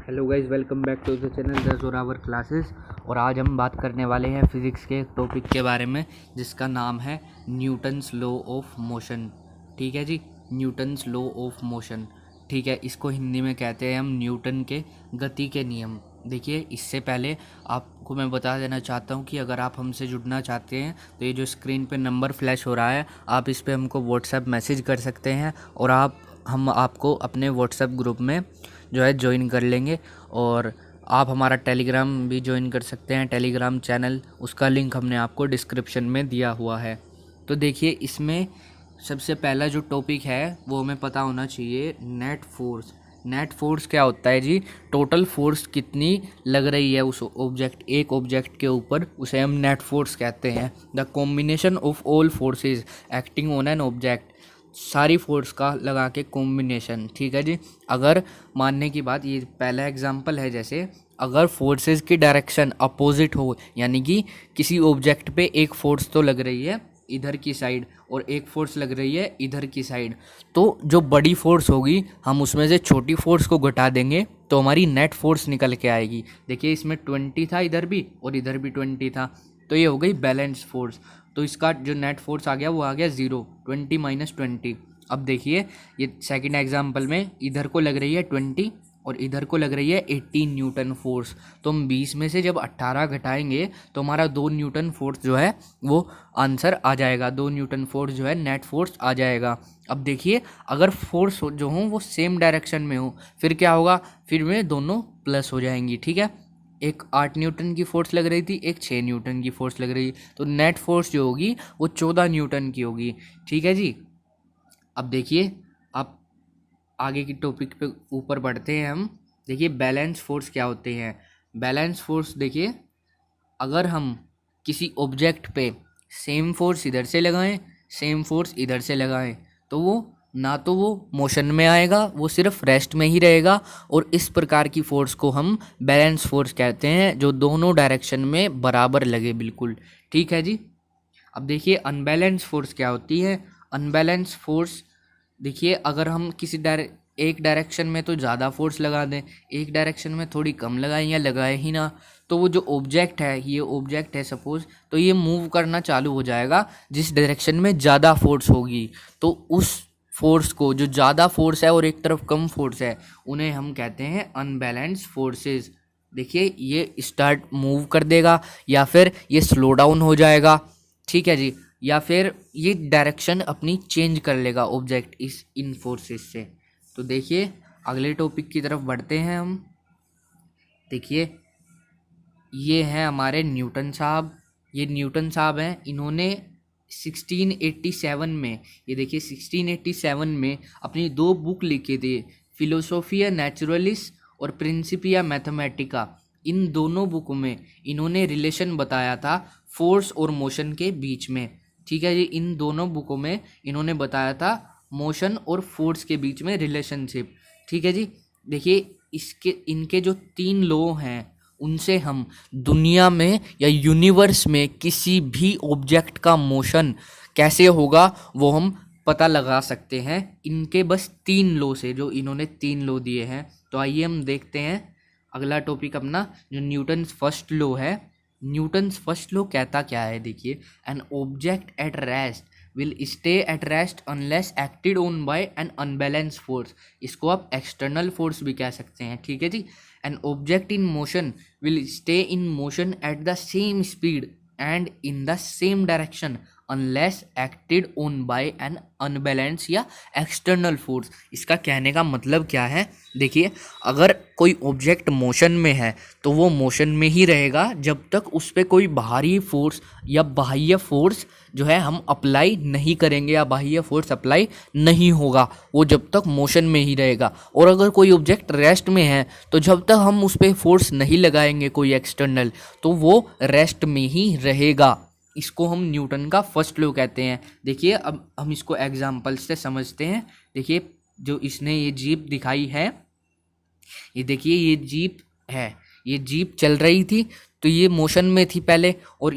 Hello guys, welcome back to the channel the Zorawar classes. और आज हम बात करने वाले हैं फिज़िक्स के एक टॉपिक के बारे में जिसका नाम है न्यूटन्स लॉ ऑफ मोशन। ठीक है जी, न्यूटन्स लॉ ऑफ मोशन। ठीक है, इसको हिंदी में कहते हैं हम न्यूटन के गति के नियम। देखिए, इससे पहले आपको मैं बता देना चाहता हूँ कि अगर आप हमसे जुड़ना चाहते हैं तो ये जो स्क्रीन पे नंबर फ्लैश हो रहा है, आप इस पे हमको व्हाट्सएप मैसेज कर सकते हैं और हम आपको अपने व्हाट्सएप ग्रुप में जो है ज्वाइन कर लेंगे। और आप हमारा टेलीग्राम भी ज्वाइन कर सकते हैं, टेलीग्राम चैनल, उसका लिंक हमने आपको डिस्क्रिप्शन में दिया हुआ है। तो देखिए, इसमें सबसे पहला जो टॉपिक है वो हमें पता होना चाहिए, नेट फोर्स। नेट फोर्स क्या होता है जी? टोटल फोर्स कितनी लग रही है उस एक ऑब्जेक्ट के ऊपर, उसे हम नेट फोर्स कहते हैं। The combination of all forces acting on an object, सारी फोर्स का लगा के कॉम्बिनेशन। ठीक है जी। अगर मानने की बात, ये पहला एग्जांपल है, जैसे अगर फोर्सेस की डायरेक्शन अपोजिट हो, यानी कि किसी ऑब्जेक्ट पे एक फोर्स तो लग रही है इधर की साइड और एक फोर्स लग रही है इधर की साइड, तो जो बड़ी फोर्स होगी हम उसमें से छोटी फोर्स को घटा देंगे तो हमारी नेट फोर्स निकल के आएगी। देखिए, इसमें 20 था इधर भी और इधर भी 20 था, तो ये हो गई बैलेंस फोर्स। तो इसका जो नेट फोर्स आ गया वो आ गया 0, 20 माइनस 20। अब देखिए, ये सेकंड एग्जांपल में इधर को लग रही है 20 और इधर को लग रही है 18 न्यूटन फोर्स। तो हम 20 में से जब 18 घटाएंगे तो हमारा 2 न्यूटन फोर्स जो है वो आंसर आ जाएगा, 2 न्यूटन फोर्स जो है नेट फोर्स आ जाएगा। अब देखिए, अगर फोर्स जो हो वो सेम डायरेक्शन में हो फिर क्या होगा? फिर में दोनों प्लस हो जाएंगी। ठीक है, एक 8 न्यूटन की फोर्स लग रही थी, एक 6 न्यूटन की फोर्स लग रही, तो नेट फोर्स जो होगी वो 14 न्यूटन की होगी। ठीक है जी। अब देखिए, आप आगे की टॉपिक पे ऊपर बढ़ते हैं हम। देखिए, बैलेंस फोर्स क्या होते हैं। बैलेंस फोर्स देखिए, अगर हम किसी ऑब्जेक्ट पे सेम फोर्स इधर से लगाएं, सेम फोर्स इधर से लगाएं, तो वो मोशन में आएगा, वो सिर्फ रेस्ट में ही रहेगा। और इस प्रकार की फोर्स को हम बैलेंस फोर्स कहते हैं, जो दोनों डायरेक्शन में बराबर लगे बिल्कुल। ठीक है जी। अब देखिए, अनबैलेंस फोर्स क्या होती है। अनबैलेंस फोर्स देखिए, अगर हम एक डायरेक्शन में तो ज़्यादा फोर्स लगा दें, एक डायरेक्शन में थोड़ी कम लगाएं या लगाए ही ना, तो वो जो ऑब्जेक्ट है, ये ऑब्जेक्ट है सपोज, तो ये मूव करना चालू हो जाएगा जिस डायरेक्शन में ज़्यादा फोर्स होगी। तो उस फोर्स को, जो ज़्यादा फोर्स है और एक तरफ कम फोर्स है, उन्हें हम कहते हैं अनबैलेंस फोर्सेस। देखिए, ये स्टार्ट मूव कर देगा या फिर ये स्लो डाउन हो जाएगा। ठीक है जी। या फिर ये डायरेक्शन अपनी चेंज कर लेगा ऑब्जेक्ट इन फोर्सेस से। तो देखिए, अगले टॉपिक की तरफ बढ़ते हैं हम। देखिए, ये हैं हमारे न्यूटन साहब। ये न्यूटन साहब हैं, इन्होंने 1687 में, ये देखिए 1687 में अपनी 2 बुक लिखे थे, फिलोसोफिया नेचुरलिस और प्रिंसिपिया मैथमेटिका। इन दोनों बुकों में इन्होंने रिलेशन बताया था फोर्स और मोशन के बीच में। ठीक है जी, इन दोनों बुकों में इन्होंने बताया था मोशन और फोर्स के बीच में रिलेशनशिप। ठीक है जी। देखिए, इनके जो 3 लॉ हैं, उनसे हम दुनिया में या यूनिवर्स में किसी भी ऑब्जेक्ट का मोशन कैसे होगा वो हम पता लगा सकते हैं, इनके बस 3 लॉ से, जो इन्होंने 3 लॉ दिए हैं। तो आइए हम देखते हैं अगला टॉपिक अपना, जो न्यूटन्स फर्स्ट लॉ है। न्यूटन्स फर्स्ट लॉ कहता क्या है? देखिए, an object at rest will stay at rest unless acted on by an unbalance force. इसको आप एक्सटर्नल फोर्स भी कह सकते हैं। ठीक है जी। An object in motion will stay in motion at the same speed and in the same direction unless acted on by an unbalance या एक्सटर्नल फोर्स। इसका कहने का मतलब क्या है? देखिए, अगर कोई ऑब्जेक्ट मोशन में है तो वो मोशन में ही रहेगा जब तक उस पर कोई बाहरी फोर्स या बाह्य फोर्स जो है हम अप्लाई नहीं करेंगे, या बाह्य फोर्स अप्लाई नहीं होगा, वो जब तक मोशन में ही रहेगा। और अगर कोई ऑब्जेक्ट रेस्ट में है तो जब तक हम उस पर फोर्स नहीं लगाएंगे कोई एक्सटर्नल, तो वो रेस्ट में ही रहेगा। इसको हम न्यूटन का फर्स्ट लॉ कहते हैं। देखिए, अब हम इसको एग्जाम्पल से समझते हैं। देखिए, जो इसने ये जीप दिखाई है, ये देखिए ये जीप है, ये जीप चल रही थी तो ये मोशन में थी पहले, और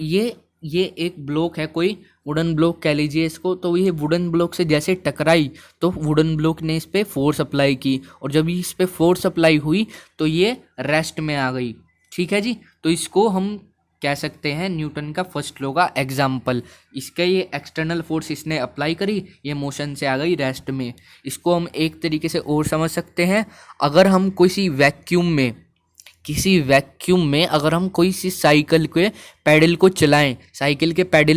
ये एक ब्लॉक है, कोई वुडन ब्लॉक कह लीजिए इसको, तो ये वुडन ब्लॉक से जैसे टकराई तो वुडन ब्लॉक ने इस पर फोर्स अप्लाई की, और जब इस पर फोर्स अप्लाई हुई तो ये रेस्ट में आ गई। ठीक है जी, तो इसको हम कह सकते हैं न्यूटन का फर्स्ट लॉ का एग्जाम्पल। इसका ये एक्सटर्नल फोर्स इसने अप्लाई करी, ये मोशन से आ गई रेस्ट में। इसको हम एक तरीके से और समझ सकते हैं, अगर हम किसी वैक्यूम में अगर हम कोई सी साइकिल के पैडल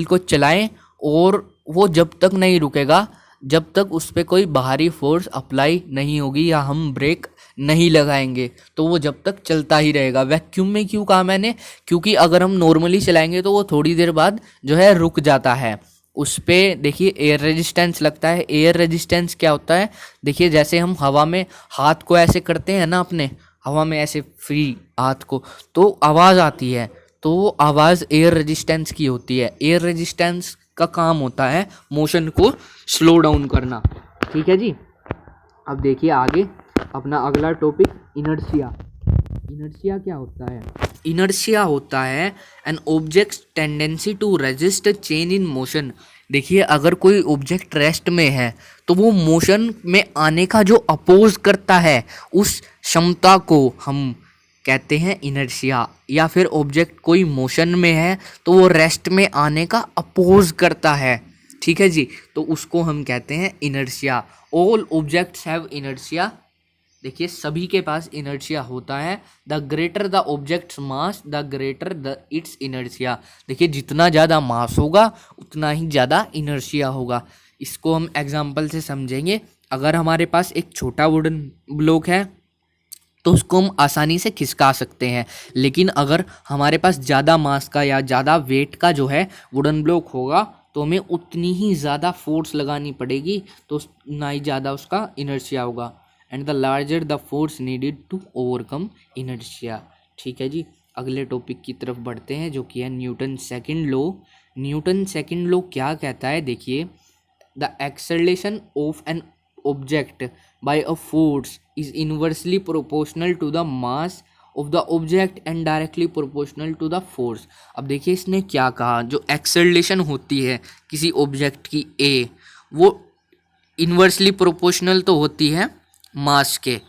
को चलाएं और वो जब तक नहीं रुकेगा जब तक उस पर कोई बाहरी फोर्स अप्लाई नहीं होगी या हम ब्रेक नहीं लगाएंगे, तो वो जब तक चलता ही रहेगा। वैक्यूम में क्यों कहा मैंने, क्योंकि अगर हम नॉर्मली चलाएंगे तो वो थोड़ी देर बाद जो है रुक जाता है। उस पर देखिए एयर रेजिस्टेंस लगता है। एयर रेजिस्टेंस क्या होता है, देखिए जैसे हम हवा में हाथ को ऐसे करते हैं ना, अपने हवा में ऐसे फ्री हाथ को, तो आवाज़ आती है, तो वो आवाज़ एयर रेजिस्टेंस की होती है। एयर रेजिस्टेंस का काम होता है मोशन को स्लो डाउन करना। ठीक है जी, अब देखिए आगे अपना अगला टॉपिक इनर्शिया। इनर्शिया क्या होता है, इनर्शिया होता है an object tendency to resist change in motion. देखिए अगर कोई ऑब्जेक्ट रेस्ट में है तो वो मोशन में आने का जो अपोज करता है उस क्षमता को हम कहते हैं इनर्शिया। या फिर ऑब्जेक्ट कोई मोशन में है तो वो रेस्ट में आने का अपोज करता है। ठीक है जी, तो उसको हम कहते हैं inertia. All objects have inertia. देखिए सभी के पास इनर्शिया होता है। The greater the objects mass the greater the it's inertia. देखिए जितना ज़्यादा मास होगा उतना ही ज़्यादा इनर्शिया होगा। इसको हम एग्जांपल से समझेंगे। अगर हमारे पास एक छोटा वुडन ब्लॉक है तो उसको हम आसानी से खिसका सकते हैं, लेकिन अगर हमारे पास ज़्यादा मास का या ज़्यादा वेट का जो है वुडन ब्लॉक होगा तो हमें उतनी ही ज़्यादा फोर्स लगानी पड़ेगी, तो ना ही ज़्यादा उसका इनर्शिया होगा। And the larger the force needed to overcome inertia. ठीक है जी, अगले टॉपिक की तरफ बढ़ते हैं जो कि है Newton second law. Newton second law क्या कहता है, देखिए the acceleration of an object by a force is inversely proportional to the mass of the object and directly proportional to the force. अब देखिए इसने क्या कहा, जो एक्सेलरेशन होती है किसी ऑब्जेक्ट की ए, वो इनवर्सली प्रोपोर्शनल तो होती है मास के,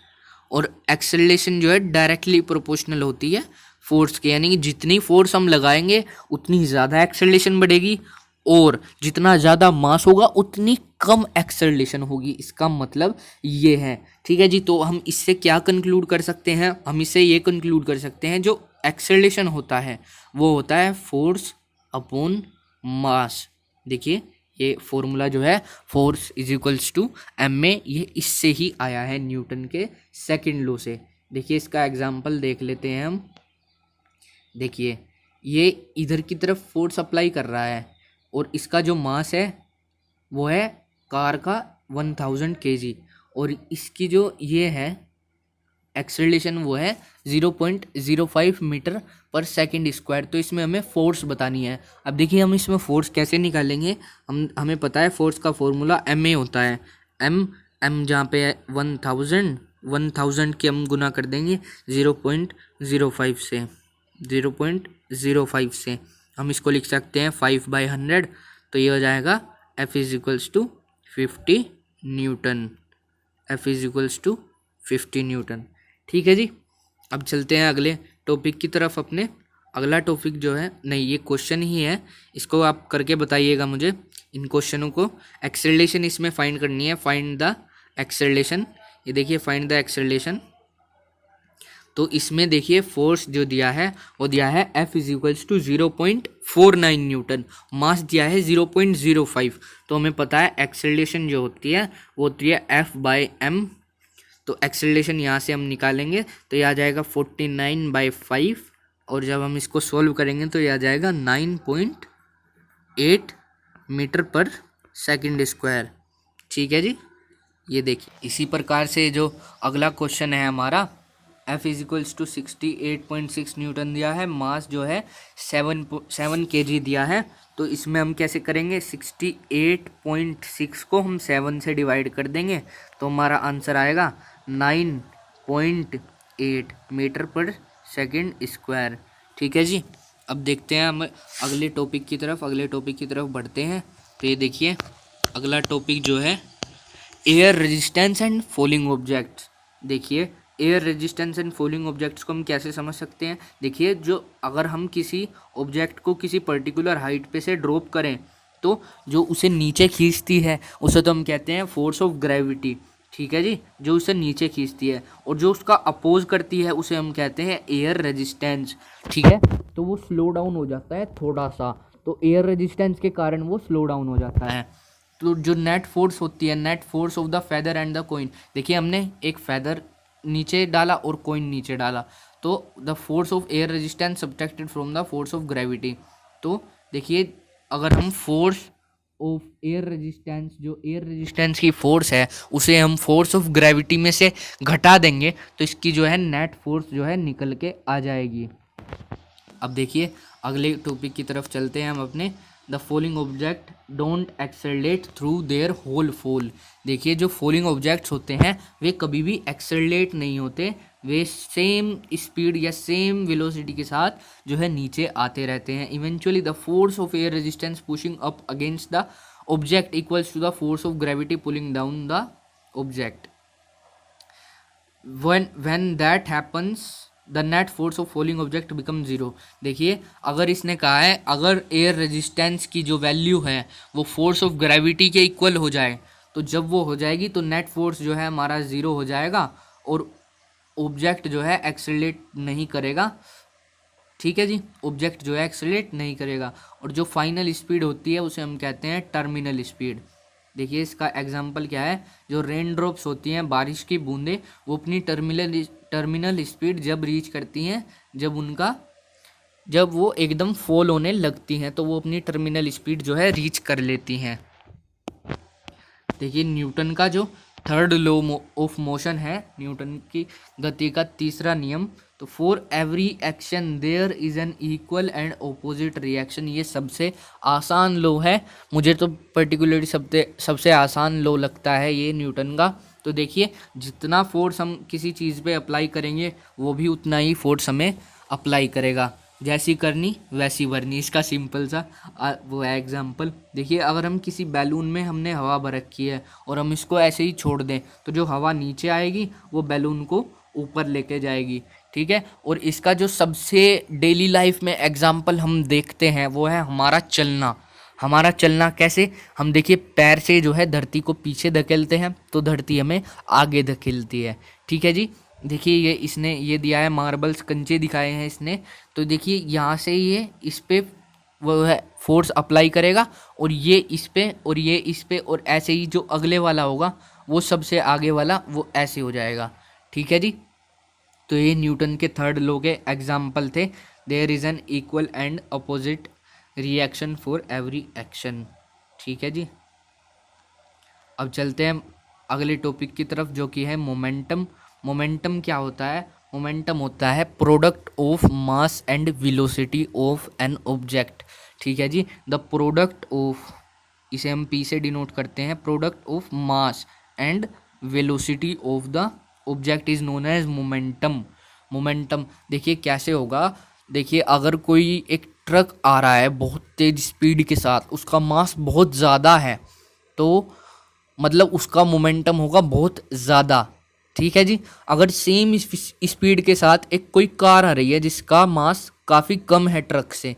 और एक्सेलरेशन जो है डायरेक्टली प्रोपोर्शनल होती है फोर्स के। यानी कि जितनी फोर्स हम लगाएंगे उतनी ज़्यादा एक्सेलरेशन बढ़ेगी, और जितना ज़्यादा मास होगा उतनी कम एक्सेलरेशन होगी। इसका मतलब ये है। ठीक है जी, तो हम इससे क्या कंक्लूड कर सकते हैं, हम इससे ये कंक्लूड कर सकते हैं जो एक्सेलरेशन होता है वो होता है फोर्स अपॉन मास। देखिए ये फॉर्मूला जो है force is equals to M में, ये इससे ही आया है न्यूटन के सेकंड लॉ से। देखिए इसका एग्जांपल देख लेते हैं हम। देखिए ये इधर की तरफ फोर्स अप्लाई कर रहा है और इसका जो मास है वो है कार का 1000 kg, और इसकी जो ये है एक्सेलरेशन वो है 0.05 मीटर पर सेकंड स्क्वायर। तो इसमें हमें फोर्स बतानी है। अब देखिए हम इसमें फोर्स कैसे निकालेंगे, हमें पता है फोर्स का फॉर्मूला एम ए होता है। एम जहाँ पे है 1000 के हम गुना कर देंगे 0.05 से हम इसको लिख सकते हैं 5/100। तो ये हो जाएगा F is equals to 50 newton. F is equals to 50 newton. ठीक है जी, अब चलते हैं अगले टॉपिक की तरफ अपने। अगला टॉपिक जो है, नहीं ये क्वेश्चन ही है, इसको आप करके बताइएगा मुझे इन क्वेश्चनों को। एक्सेलरेशन इसमें फाइंड करनी है, फाइंड द एक्सेलरेशन। ये देखिए फाइंड द एक्सेलरेशन। तो इसमें देखिए फोर्स जो दिया है वो दिया है F is equals to 0.49 newton, mass दिया है 0.05। तो हमें पता है एक्सेलरेशन जो होती है वो होती है F/m। तो एक्सेलरेशन यहाँ से हम निकालेंगे तो ये आ जाएगा 49/5, और जब हम इसको सोल्व करेंगे तो ये आ जाएगा 9.8 मीटर पर सेकंड स्क्वायर। ठीक है जी, ये देखिए इसी प्रकार से जो अगला क्वेश्चन है हमारा, F is equals to 68.6 newton दिया है, मास जो है 7 kg दिया है। तो इसमें हम कैसे करेंगे, 68.6 को हम 7 से डिवाइड कर देंगे तो हमारा आंसर आएगा 9.8 मीटर पर सेकंड स्क्वायर। ठीक है जी, अब देखते हैं हम अगले टॉपिक की तरफ बढ़ते हैं। तो ये देखिए अगला टॉपिक जो है air resistance and falling objects. देखिए air resistance and falling objects को हम कैसे समझ सकते हैं। देखिए जो अगर हम किसी ऑब्जेक्ट को किसी पर्टिकुलर हाइट पे से ड्रॉप करें तो जो उसे नीचे खींचती है उसे तो हम कहते हैं फोर्स ऑफ ग्रेविटी, ठीक है जी, जो उसे नीचे खींचती है। और जो उसका अपोज करती है उसे हम कहते हैं एयर रेजिस्टेंस, ठीक है। तो वो स्लो डाउन हो जाता है थोड़ा सा, तो एयर रेजिस्टेंस के कारण वो स्लो डाउन हो जाता है। तो जो नेट फोर्स होती है, net force of the feather and the coin, देखिए हमने एक फेदर नीचे डाला और कॉइन नीचे डाला, तो the force of air resistance subtracted from the force of gravity. तो देखिए अगर हम फोर्स ऑफ एयर रेजिस्टेंस, जो एयर रेजिस्टेंस की फोर्स है उसे हम फोर्स ऑफ ग्रेविटी में से घटा देंगे तो इसकी जो है नेट फोर्स जो है निकल के आ जाएगी। अब देखिए अगले टॉपिक की तरफ चलते हैं हम अपने। The falling object don't accelerate through their whole fall. देखिए जो फॉलिंग ऑब्जेक्ट्स होते हैं वे कभी भी एक्सेलरेट नहीं होते, वे सेम स्पीड या सेम वेलोसिटी के साथ जो है नीचे आते रहते हैं। Eventually the force of air resistance pushing up against the object equals to the force of gravity pulling down the object. when that happens the net force of falling object become zero। देखिए अगर इसने कहा है अगर air resistance की जो value है वो फोर्स ऑफ ग्रेविटी के इक्वल हो जाए तो जब वो हो जाएगी तो नेट फोर्स जो है हमारा ज़ीरो हो जाएगा और ऑब्जेक्ट जो है एक्सेलरेट नहीं करेगा, ठीक है जी, ऑब्जेक्ट जो है एक्सेलरेट नहीं करेगा। और जो फाइनल स्पीड होती है उसे हम कहते हैं टर्मिनल स्पीड। देखिए इसका एग्जांपल क्या है, जो रेन ड्रॉप्स होती हैं, बारिश की बूंदें, वो अपनी टर्मिनल स्पीड जब रीच करती हैं जब वो एकदम फॉल होने लगती हैं तो वो अपनी टर्मिनल स्पीड जो है रीच कर लेती हैं। देखिए न्यूटन का जो थर्ड लॉ ऑफ मोशन है, न्यूटन की गति का तीसरा नियम, तो for every action there is an equal and opposite reaction. ये सबसे आसान लॉ है, मुझे तो पर्टिकुलरली सबसे आसान लॉ लगता है ये न्यूटन का। तो देखिए जितना फोर्स हम किसी चीज़ पे अप्लाई करेंगे वो भी उतना ही फोर्स हमें अप्लाई करेगा, जैसी करनी वैसी भरनी। इसका सिंपल सा वो है एग्जाम्पल। देखिए अगर हम किसी बैलून में हमने हवा भर रखी है और हम इसको ऐसे ही छोड़ दें तो जो हवा नीचे आएगी वो बैलून को ऊपर लेके जाएगी, ठीक है। और इसका जो सबसे डेली लाइफ में एग्जाम्पल हम देखते हैं वो है हमारा चलना। हमारा चलना कैसे, हम देखिए पैर से जो है धरती को पीछे धकेलते हैं तो धरती हमें आगे धकेलती है, ठीक है जी। देखिए ये इसने ये दिया है मार्बल्स, कंचे दिखाए हैं इसने, तो देखिए यहाँ से ये इस पे वो है फोर्स अप्लाई करेगा और ये इस पे और ये इस पे, और ऐसे ही जो अगले वाला होगा वो सबसे आगे वाला वो ऐसे हो जाएगा, ठीक है जी। तो ये न्यूटन के थर्ड लॉ के एग्जाम्पल थे। There is an equal and opposite reaction for every action, ठीक है जी। अब चलते हैं अगले टॉपिक की तरफ जो कि है मोमेंटम। मोमेंटम क्या होता है, मोमेंटम होता है product of mass and velocity of an object, ठीक है जी। द प्रोडक्ट ऑफ, इसे हम पी से डिनोट करते हैं, product of mass and velocity of the object is known as momentum. Momentum देखिए कैसे होगा, देखिए अगर कोई एक ट्रक आ रहा है बहुत तेज स्पीड के साथ, उसका मास बहुत ज़्यादा है तो मतलब उसका मोमेंटम होगा बहुत ज़्यादा, ठीक है जी। अगर सेम स्पीड के साथ एक कोई कार आ रही है जिसका मास काफ़ी कम है ट्रक से,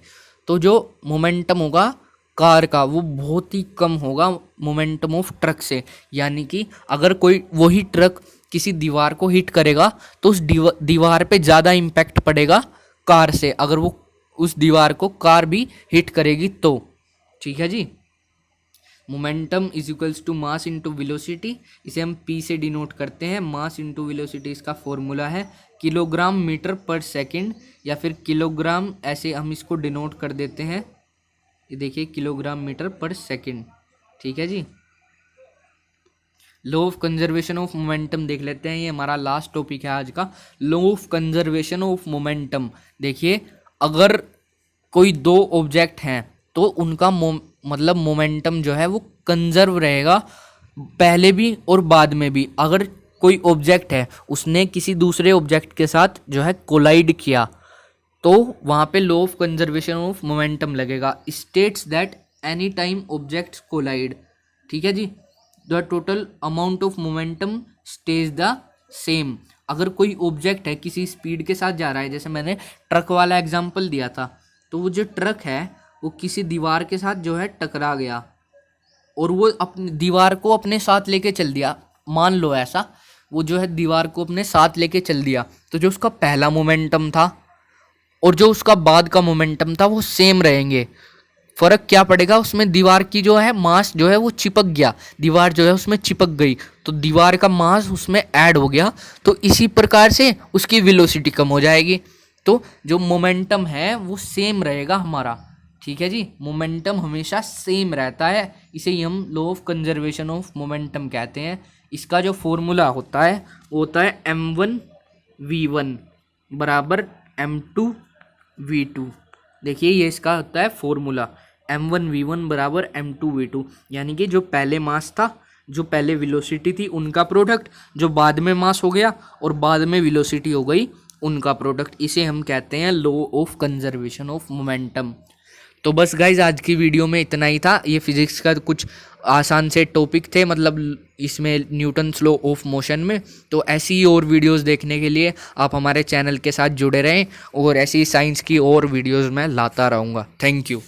तो जो मोमेंटम होगा कार का वो बहुत ही कम होगा मोमेंटम ऑफ ट्रक से। यानी कि अगर कोई वही ट्रक किसी दीवार को हिट करेगा तो उस दीवार पे ज़्यादा इम्पैक्ट पड़ेगा कार से, अगर वो उस दीवार को कार भी हिट करेगी तो, ठीक है जी। Momentum is equals to mass into velocity, इसे हम पी से डिनोट करते हैं। मास इंटू वेलोसिटी इसका फॉर्मूला है किलोग्राम मीटर पर सेकंड, या फिर किलोग्राम ऐसे हम इसको डिनोट कर देते हैं, ये देखिए किलोग्राम मीटर पर सेकंड, ठीक है जी। Law of conservation of momentum देख लेते हैं, ये हमारा लास्ट टॉपिक है आज का, law of conservation of momentum. देखिए अगर कोई दो ऑब्जेक्ट हैं तो उनका मतलब मोमेंटम जो है वो कंजर्व रहेगा पहले भी और बाद में भी। अगर कोई ऑब्जेक्ट है उसने किसी दूसरे ऑब्जेक्ट के साथ जो है कोलाइड किया, तो वहाँ पे law of conservation of momentum लगेगा। States that any time objects collide, ठीक है जी, the total amount of momentum stays the same. अगर कोई ऑब्जेक्ट है किसी स्पीड के साथ जा रहा है, जैसे मैंने ट्रक वाला एग्जांपल दिया था, तो वो जो ट्रक है वो किसी दीवार के साथ जो है टकरा गया और वो अपनी दीवार को अपने साथ लेके चल दिया, मान लो ऐसा, वो जो है दीवार को अपने साथ लेके चल दिया, तो जो उसका पहला मोमेंटम था और जो उसका बाद का मोमेंटम था वो सेम रहेंगे। फर्क क्या पड़ेगा उसमें, दीवार की जो है मास जो है वो चिपक गया, दीवार जो है उसमें चिपक गई, तो दीवार का मास उसमें ऐड हो गया, तो इसी प्रकार से उसकी वेलोसिटी कम हो जाएगी। तो जो मोमेंटम है वो सेम रहेगा हमारा, ठीक है जी, मोमेंटम हमेशा सेम रहता है, इसे ही हम law of conservation of momentum कहते हैं। इसका जो फॉर्मूला होता है वो होता है m1v1 बराबर m2v2। देखिए ये इसका होता है फॉर्मूला, m1v1 बराबर m2v2, यानी कि जो पहले मास था, जो पहले वेलोसिटी थी उनका प्रोडक्ट, जो बाद में मास हो गया और बाद में वेलोसिटी हो गई उनका प्रोडक्ट, इसे हम कहते हैं law of conservation of momentum. तो बस गाइज आज की वीडियो में इतना ही था। ये फिजिक्स का कुछ आसान से टॉपिक थे, मतलब इसमें न्यूटन्स लॉ ऑफ मोशन में। तो ऐसी ही और वीडियोस देखने के लिए आप हमारे चैनल के साथ जुड़े रहें और ऐसी साइंस की और वीडियोस मैं लाता रहूँगा। Thank you.